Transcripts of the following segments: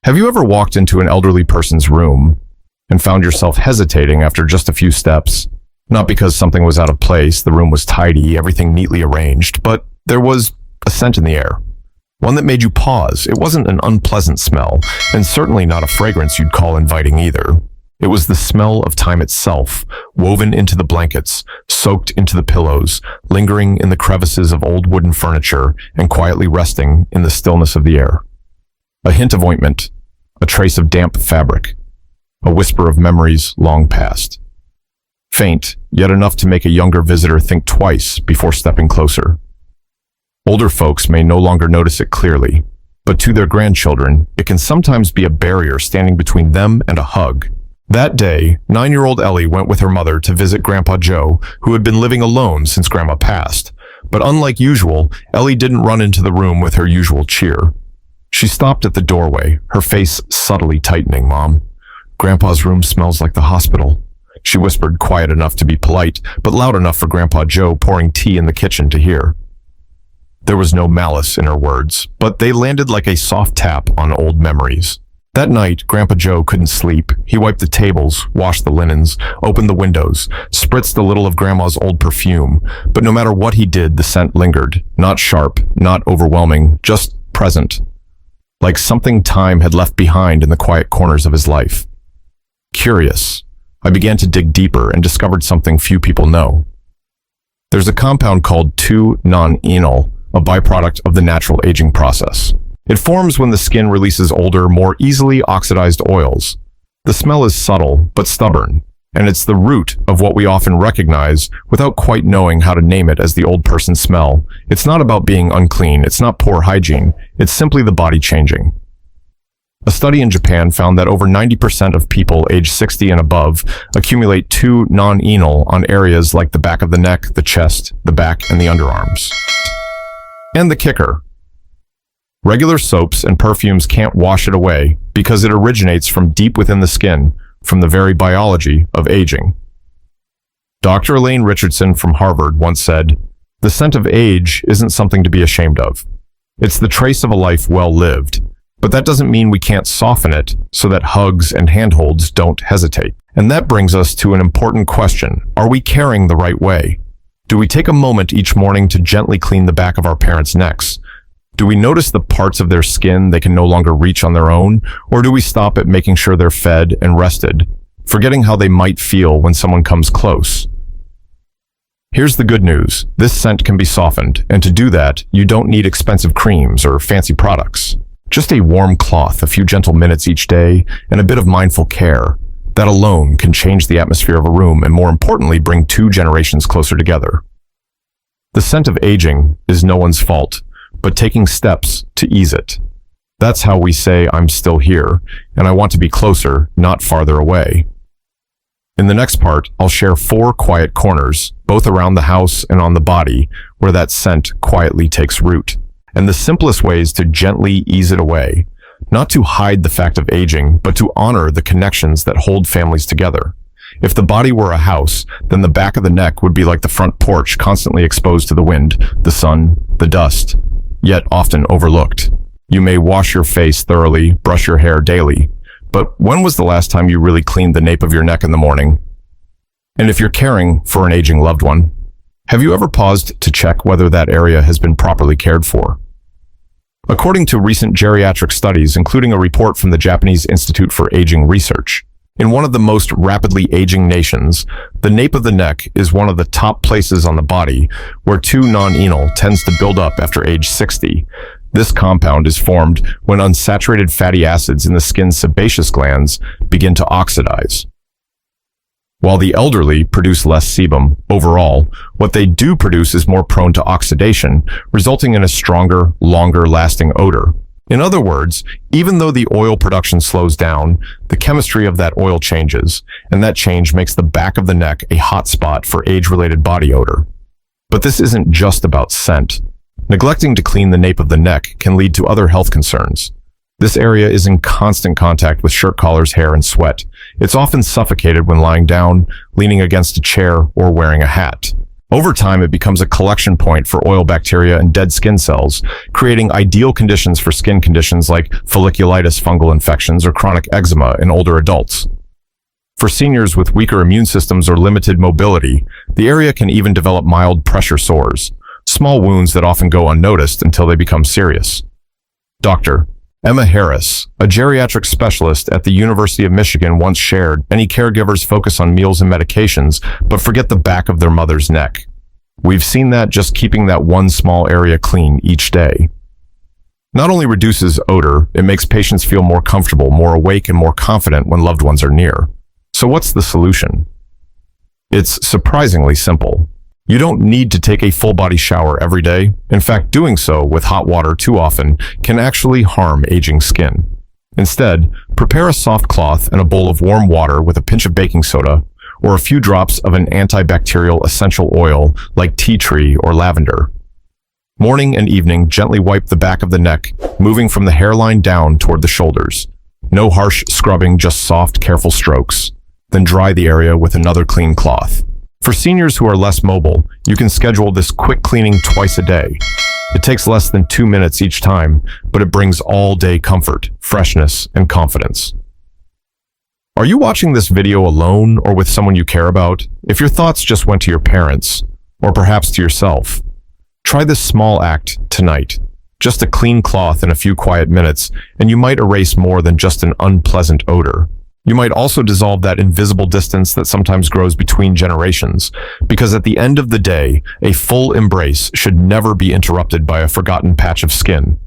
Have you ever walked into an elderly person's room and found yourself hesitating after just a few steps? Not because something was out of place, the room was tidy, everything neatly arranged, but there was a scent in the air. One that made you pause. It wasn't an unpleasant smell, and certainly not a fragrance you'd call inviting either. It was the smell of time itself, woven into the blankets, soaked into the pillows, lingering in the crevices of old wooden furniture, and quietly resting in the stillness of the air. A hint of ointment, a trace of damp fabric, a whisper of memories long past. Faint, yet enough to make a younger visitor think twice before stepping closer. Older folks may no longer notice it clearly, but to their grandchildren, it can sometimes be a barrier standing between them and a hug. That day, 9-year-old Ellie went with her mother to visit Grandpa Joe, who had been living alone since Grandma passed. But unlike usual, Ellie didn't run into the room with her usual cheer. She stopped at the doorway, her face subtly tightening. "Mom, Grandpa's room smells like the hospital," she whispered, quiet enough to be polite, but loud enough for Grandpa Joe pouring tea in the kitchen to hear. There was no malice in her words, but they landed like a soft tap on old memories. That night, Grandpa Joe couldn't sleep. He wiped the tables, washed the linens, opened the windows, spritzed a little of Grandma's old perfume. But no matter what he did, the scent lingered. Not sharp, not overwhelming, just present. Like something time had left behind in the quiet corners of his life. Curious, I began to dig deeper and discovered something few people know. There's a compound called 2-non-enol, a byproduct of the natural aging process. It forms when the skin releases older, more easily oxidized oils. The smell is subtle, but stubborn, and it's the root of what we often recognize without quite knowing how to name it as the old person smell. It's not about being unclean, it's not poor hygiene, it's simply the body changing. A study in Japan found that over 90% of people aged 60 and above accumulate 2-non-enol on areas like the back of the neck, the chest, the back, and the underarms. And the kicker. Regular soaps and perfumes can't wash it away because it originates from deep within the skin, from the very biology of aging. Dr. Elaine Richardson from Harvard once said, "The scent of age isn't something to be ashamed of. It's the trace of a life well lived. But that doesn't mean we can't soften it so that hugs and handholds don't hesitate." And that brings us to an important question. Are we caring the right way? Do we take a moment each morning to gently clean the back of our parents' necks? Do we notice the parts of their skin they can no longer reach on their own? Or do we stop at making sure they're fed and rested, forgetting how they might feel when someone comes close? Here's the good news. This scent can be softened, and to do that, you don't need expensive creams or fancy products. Just a warm cloth, a few gentle minutes each day, and a bit of mindful care. That alone can change the atmosphere of a room and, more importantly, bring 2 generations closer together. The scent of aging is no one's fault, but taking steps to ease it. That's how we say, "I'm still here, and I want to be closer, not farther away." In the next part, I'll share 4 quiet corners, both around the house and on the body, where that scent quietly takes root, and the simplest ways to gently ease it away, not to hide the fact of aging, but to honor the connections that hold families together. If the body were a house, then the back of the neck would be like the front porch, constantly exposed to the wind, the sun, the dust, yet often overlooked. You may wash your face thoroughly, brush your hair daily, but when was the last time you really cleaned the nape of your neck in the morning? And if you're caring for an aging loved one, have you ever paused to check whether that area has been properly cared for? According to recent geriatric studies, including a report from the Japanese Institute for Aging Research, in one of the most rapidly aging nations, the nape of the neck is one of the top places on the body where 2-non-enol tends to build up after age 60. This compound is formed when unsaturated fatty acids in the skin's sebaceous glands begin to oxidize. While the elderly produce less sebum overall, what they do produce is more prone to oxidation, resulting in a stronger, longer-lasting odor. In other words, even though the oil production slows down, the chemistry of that oil changes, and that change makes the back of the neck a hot spot for age-related body odor. But this isn't just about scent. Neglecting to clean the nape of the neck can lead to other health concerns. This area is in constant contact with shirt collars, hair, and sweat. It's often suffocated when lying down, leaning against a chair, or wearing a hat. Over time, it becomes a collection point for oil bacteria and dead skin cells, creating ideal conditions for skin conditions like folliculitis, fungal infections, or chronic eczema in older adults. For seniors with weaker immune systems or limited mobility, the area can even develop mild pressure sores, small wounds that often go unnoticed until they become serious. Dr. Emma Harris, a geriatric specialist at the University of Michigan, once shared, "Many caregivers focus on meals and medications, but forget the back of their mother's neck. We've seen that just keeping that one small area clean each day." Not only reduces odor, it makes patients feel more comfortable, more awake, and more confident when loved ones are near. So what's the solution? It's surprisingly simple. You don't need to take a full-body shower every day. In fact, doing so with hot water too often can actually harm aging skin. Instead, prepare a soft cloth and a bowl of warm water with a pinch of baking soda or a few drops of an antibacterial essential oil like tea tree or lavender. Morning and evening, gently wipe the back of the neck, moving from the hairline down toward the shoulders. No harsh scrubbing, just soft, careful strokes. Then dry the area with another clean cloth. For seniors who are less mobile, you can schedule this quick cleaning twice a day. It takes less than 2 minutes each time, but it brings all-day comfort, freshness, and confidence. Are you watching this video alone or with someone you care about? If your thoughts just went to your parents, or perhaps to yourself, try this small act tonight. Just a clean cloth and a few quiet minutes, and you might erase more than just an unpleasant odor. You might also dissolve that invisible distance that sometimes grows between generations, because at the end of the day, a full embrace should never be interrupted by a forgotten patch of skin.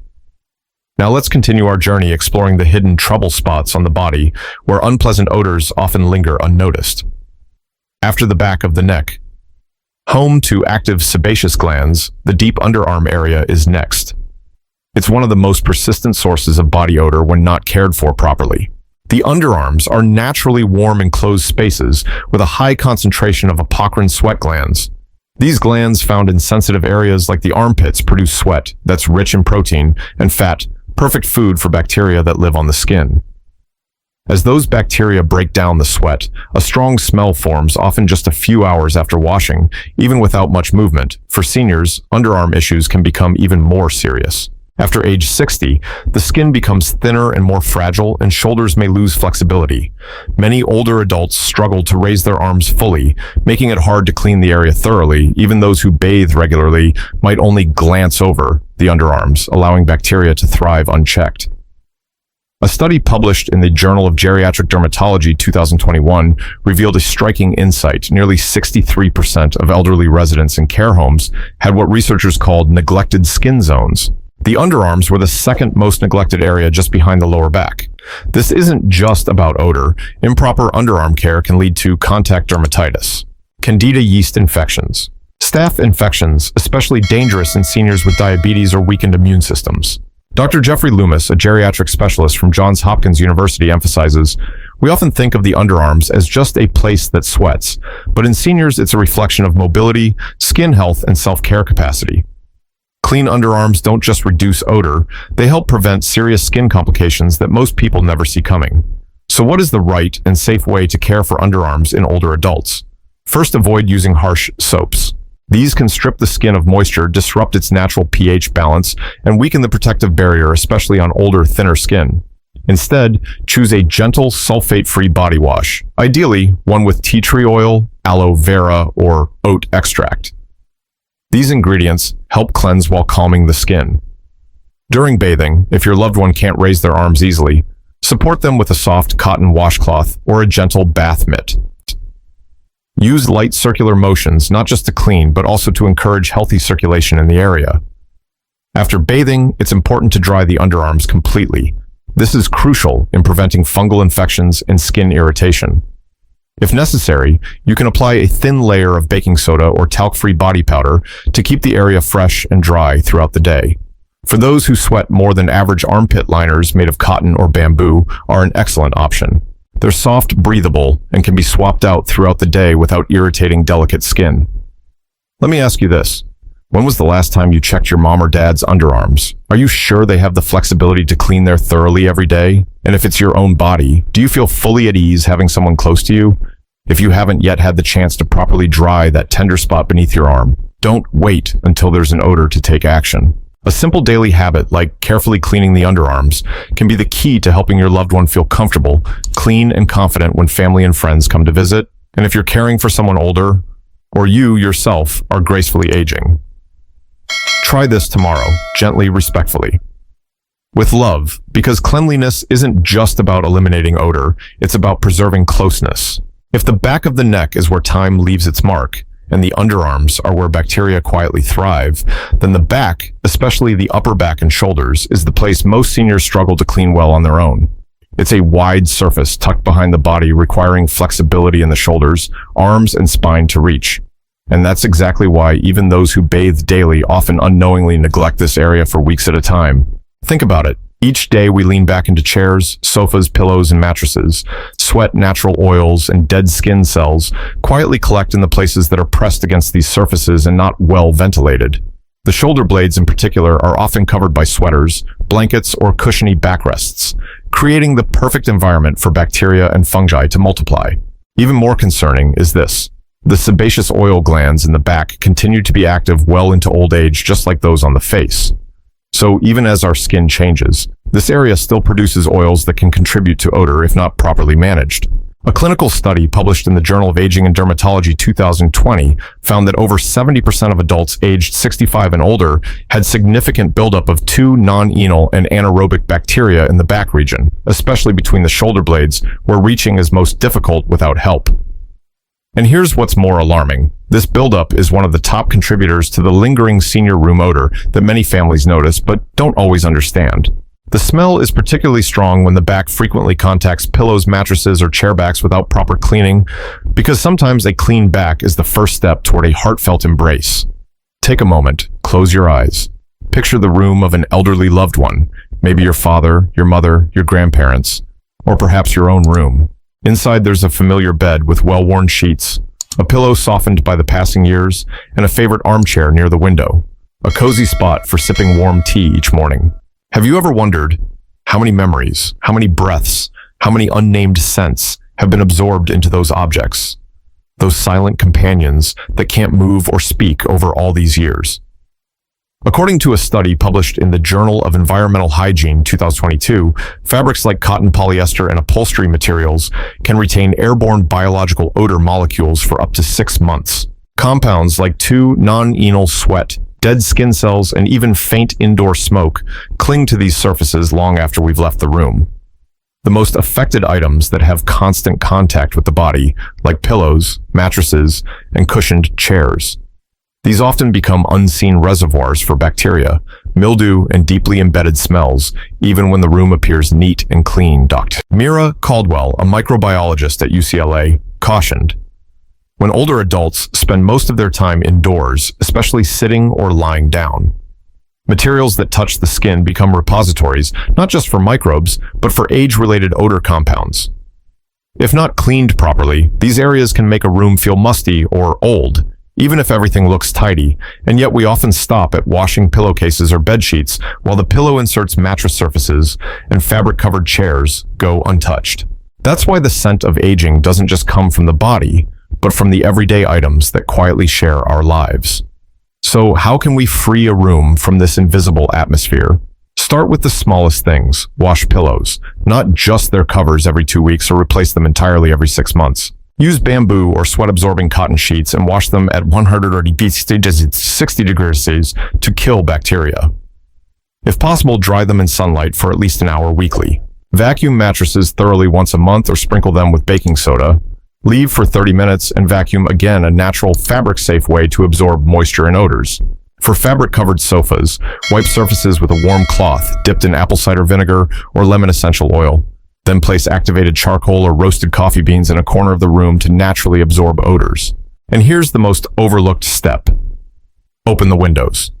Now let's continue our journey exploring the hidden trouble spots on the body where unpleasant odors often linger unnoticed. After the back of the neck, home to active sebaceous glands, the deep underarm area is next. It's one of the most persistent sources of body odor when not cared for properly. The underarms are naturally warm enclosed spaces with a high concentration of apocrine sweat glands. These glands found in sensitive areas like the armpits produce sweat that's rich in protein and fat, perfect food for bacteria that live on the skin. As those bacteria break down the sweat, a strong smell forms often just a few hours after washing, even without much movement. For seniors, underarm issues can become even more serious. After age 60, the skin becomes thinner and more fragile, and shoulders may lose flexibility. Many older adults struggle to raise their arms fully, making it hard to clean the area thoroughly. Even those who bathe regularly might only glance over the underarms, allowing bacteria to thrive unchecked. A study published in the Journal of Geriatric Dermatology 2021 revealed a striking insight. Nearly 63% of elderly residents in care homes had what researchers called neglected skin zones. The underarms were the second most neglected area just behind the lower back. This isn't just about odor. Improper underarm care can lead to contact dermatitis, candida yeast infections, staph infections, especially dangerous in seniors with diabetes or weakened immune systems. Dr. Jeffrey Loomis, a geriatric specialist from Johns Hopkins University, emphasizes, "We often think of the underarms as just a place that sweats, but in seniors it's a reflection of mobility, skin health, and self-care capacity." Clean underarms don't just reduce odor, they help prevent serious skin complications that most people never see coming. So what is the right and safe way to care for underarms in older adults? First, avoid using harsh soaps. These can strip the skin of moisture, disrupt its natural pH balance, and weaken the protective barrier, especially on older, thinner skin. Instead, choose a gentle, sulfate-free body wash, ideally one with tea tree oil, aloe vera, or oat extract. These ingredients help cleanse while calming the skin. During bathing, if your loved one can't raise their arms easily, support them with a soft cotton washcloth or a gentle bath mitt. Use light circular motions, not just to clean, but also to encourage healthy circulation in the area. After bathing, it's important to dry the underarms completely. This is crucial in preventing fungal infections and skin irritation. If necessary, you can apply a thin layer of baking soda or talc-free body powder to keep the area fresh and dry throughout the day. For those who sweat more than average, armpit liners made of cotton or bamboo are an excellent option. They're soft, breathable, and can be swapped out throughout the day without irritating delicate skin. Let me ask you this. When was the last time you checked your mom or dad's underarms? Are you sure they have the flexibility to clean there thoroughly every day? And if it's your own body, do you feel fully at ease having someone close to you? If you haven't yet had the chance to properly dry that tender spot beneath your arm, don't wait until there's an odor to take action. A simple daily habit like carefully cleaning the underarms can be the key to helping your loved one feel comfortable, clean, and confident when family and friends come to visit, and if you're caring for someone older, or you yourself are gracefully aging. Try this tomorrow, gently, respectfully. With love, because cleanliness isn't just about eliminating odor, it's about preserving closeness. If the back of the neck is where time leaves its mark, and the underarms are where bacteria quietly thrive, then the back, especially the upper back and shoulders, is the place most seniors struggle to clean well on their own. It's a wide surface tucked behind the body, requiring flexibility in the shoulders, arms, and spine to reach. And that's exactly why even those who bathe daily often unknowingly neglect this area for weeks at a time. Think about it. Each day we lean back into chairs, sofas, pillows, and mattresses. Sweat, natural oils, and dead skin cells quietly collect in the places that are pressed against these surfaces and not well ventilated. The shoulder blades in particular are often covered by sweaters, blankets, or cushiony backrests, creating the perfect environment for bacteria and fungi to multiply. Even more concerning is this. The sebaceous oil glands in the back continue to be active well into old age, just like those on the face. So even as our skin changes, this area still produces oils that can contribute to odor if not properly managed. A clinical study published in the Journal of Aging and Dermatology 2020 found that over 70% of adults aged 65 and older had significant buildup of two non-enal and anaerobic bacteria in the back region, especially between the shoulder blades, where reaching is most difficult without help. And here's what's more alarming. This buildup is one of the top contributors to the lingering senior room odor that many families notice but don't always understand. The smell is particularly strong when the back frequently contacts pillows, mattresses, or chair backs without proper cleaning, because sometimes a clean back is the first step toward a heartfelt embrace. Take a moment, close your eyes. Picture the room of an elderly loved one, maybe your father, your mother, your grandparents, or perhaps your own room. Inside there's a familiar bed with well-worn sheets, a pillow softened by the passing years, and a favorite armchair near the window, a cozy spot for sipping warm tea each morning. Have you ever wondered how many memories, how many breaths, how many unnamed scents have been absorbed into those objects? Those silent companions that can't move or speak over all these years. According to a study published in the Journal of Environmental Hygiene 2022, fabrics like cotton, polyester, and upholstery materials can retain airborne biological odor molecules for up to 6 months. Compounds like 2-non-enal sweat, dead skin cells, and even faint indoor smoke cling to these surfaces long after we've left the room. The most affected items that have constant contact with the body, like pillows, mattresses, and cushioned chairs. These often become unseen reservoirs for bacteria, mildew, and deeply embedded smells, even when the room appears neat and clean. Dr. Mira Caldwell, a microbiologist at UCLA, cautioned, when older adults spend most of their time indoors, especially sitting or lying down, materials that touch the skin become repositories, not just for microbes, but for age-related odor compounds. If not cleaned properly, these areas can make a room feel musty or old, even if everything looks tidy, and yet we often stop at washing pillowcases or bed sheets while the pillow inserts, mattress surfaces, and fabric-covered chairs go untouched. That's why the scent of aging doesn't just come from the body, but from the everyday items that quietly share our lives. So how can we free a room from this invisible atmosphere? Start with the smallest things. Wash pillows, not just their covers every 2 weeks or replace them entirely every 6 months. Use bamboo or sweat-absorbing cotton sheets and wash them at 160 degrees Celsius to kill bacteria. If possible, dry them in sunlight for at least an hour weekly. Vacuum mattresses thoroughly once a month or sprinkle them with baking soda. Leave for 30 minutes and vacuum again, a natural, fabric-safe way to absorb moisture and odors. For fabric-covered sofas, wipe surfaces with a warm cloth dipped in apple cider vinegar or lemon essential oil. Then place activated charcoal or roasted coffee beans in a corner of the room to naturally absorb odors. And here's the most overlooked step. Open the windows.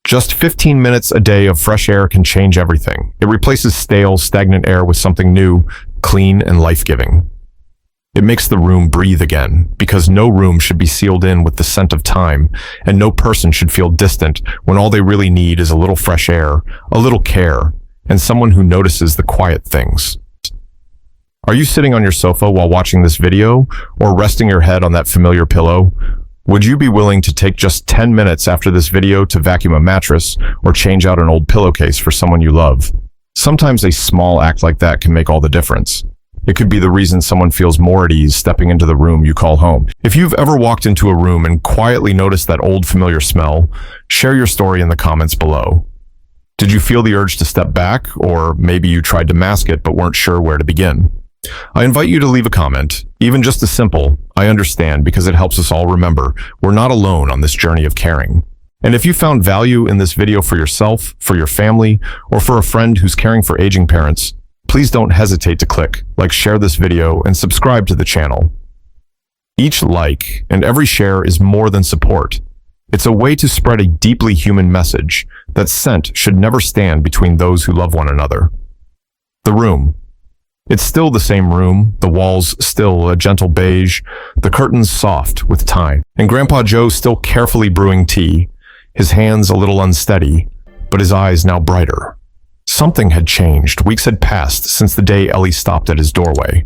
Just 15 minutes a day of fresh air can change everything. It replaces stale, stagnant air with something new, clean, and life-giving. It makes the room breathe again, because no room should be sealed in with the scent of time, and no person should feel distant when all they really need is a little fresh air, a little care, and someone who notices the quiet things. Are you sitting on your sofa while watching this video, or resting your head on that familiar pillow? Would you be willing to take just 10 minutes after this video to vacuum a mattress or change out an old pillowcase for someone you love? Sometimes a small act like that can make all the difference. It could be the reason someone feels more at ease stepping into the room you call home. If you've ever walked into a room and quietly noticed that old familiar smell, share your story in the comments below. Did you feel the urge to step back, or maybe you tried to mask it but weren't sure where to begin? I invite you to leave a comment, even just a simple, "I understand," because it helps us all remember we're not alone on this journey of caring. And if you found value in this video for yourself, for your family, or for a friend who's caring for aging parents, please don't hesitate to click like, share this video, and subscribe to the channel. Each like and every share is more than support. It's a way to spread a deeply human message that scent should never stand between those who love one another. The room. It's still the same room, the walls still a gentle beige, the curtains soft with time, and Grandpa Joe still carefully brewing tea, his hands a little unsteady, but his eyes now brighter. Something had changed. Weeks had passed since the day Ellie stopped at his doorway.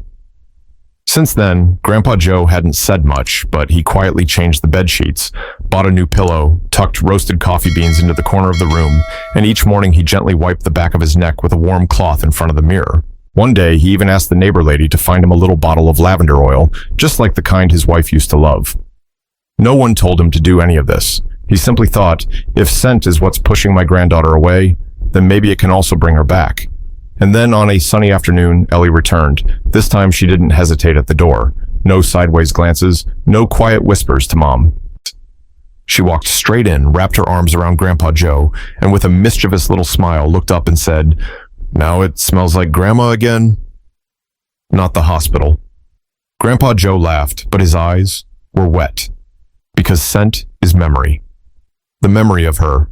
Since then, Grandpa Joe hadn't said much, but he quietly changed the bed sheets, bought a new pillow, tucked roasted coffee beans into the corner of the room, and each morning he gently wiped the back of his neck with a warm cloth in front of the mirror. One day, he even asked the neighbor lady to find him a little bottle of lavender oil, just like the kind his wife used to love. No one told him to do any of this. He simply thought, if scent is what's pushing my granddaughter away, then maybe it can also bring her back. And then on a sunny afternoon, Ellie returned. This time she didn't hesitate at the door. No sideways glances, no quiet whispers to Mom. She walked straight in, wrapped her arms around Grandpa Joe, and with a mischievous little smile looked up and said, "Now it smells like Grandma again?" Not the hospital. Grandpa Joe laughed, but his eyes were wet. Because scent is memory. The memory of her.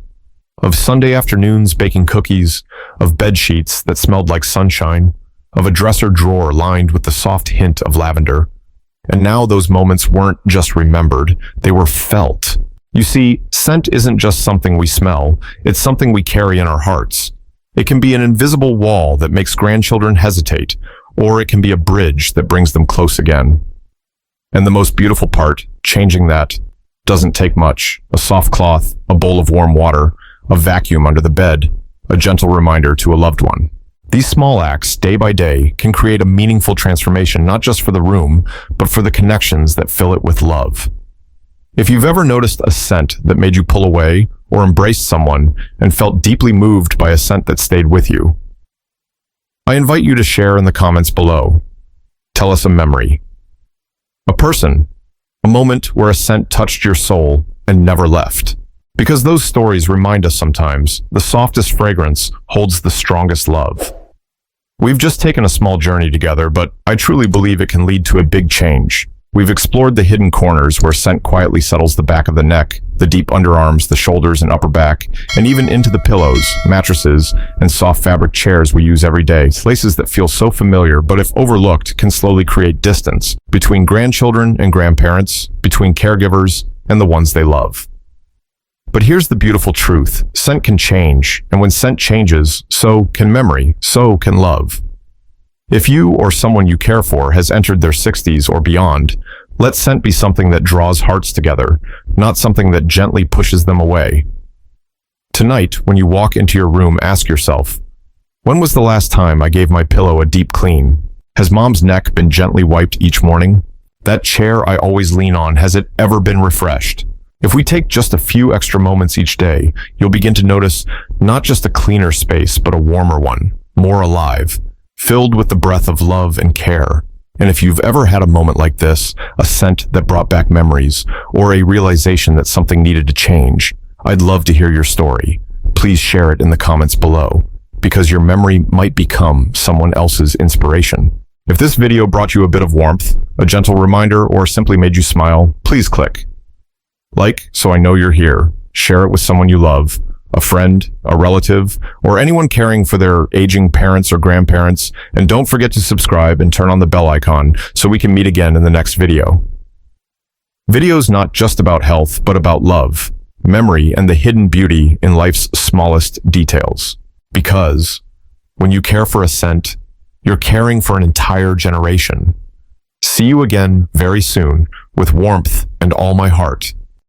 Of Sunday afternoons baking cookies, of bed sheets that smelled like sunshine, of a dresser drawer lined with the soft hint of lavender. And now those moments weren't just remembered, they were felt. You see, scent isn't just something we smell, it's something we carry in our hearts. It can be an invisible wall that makes grandchildren hesitate, or it can be a bridge that brings them close again. And the most beautiful part, changing that, doesn't take much. A soft cloth, a bowl of warm water, a vacuum under the bed, a gentle reminder to a loved one. These small acts, day by day, can create a meaningful transformation, not just for the room, but for the connections that fill it with love. If you've ever noticed a scent that made you pull away, or embraced someone and felt deeply moved by a scent that stayed with you, I invite you to share in the comments below. Tell us a memory, a person, a moment where a scent touched your soul and never left. Because those stories remind us sometimes the softest fragrance holds the strongest love. We've just taken a small journey together, but I truly believe it can lead to a big change. We've explored the hidden corners where scent quietly settles the back of the neck, the deep underarms, the shoulders and upper back, and even into the pillows, mattresses, and soft fabric chairs we use every day, places that feel so familiar but if overlooked can slowly create distance between grandchildren and grandparents, between caregivers and the ones they love. But here's the beautiful truth. Scent can change, and when scent changes, so can memory, so can love. If you or someone you care for has entered their 60s or beyond, let scent be something that draws hearts together, not something that gently pushes them away. Tonight, when you walk into your room, ask yourself, when was the last time I gave my pillow a deep clean? Has Mom's neck been gently wiped each morning? That chair I always lean on, has it ever been refreshed? If we take just a few extra moments each day, you'll begin to notice not just a cleaner space, but a warmer one, more alive, filled with the breath of love and care. And if you've ever had a moment like this, a scent that brought back memories, or a realization that something needed to change, I'd love to hear your story. Please share it in the comments below, because your memory might become someone else's inspiration. If this video brought you a bit of warmth, a gentle reminder, or simply made you smile, please click like so I know you're here. Share it with someone you love, a friend, a relative, or anyone caring for their aging parents or grandparents. And don't forget to subscribe and turn on the bell icon so we can meet again in the next video. Videos not just about health, but about love, memory, and the hidden beauty in life's smallest details. Because when you care for a scent, You're caring for an entire generation. See you again very soon with warmth and all my heart.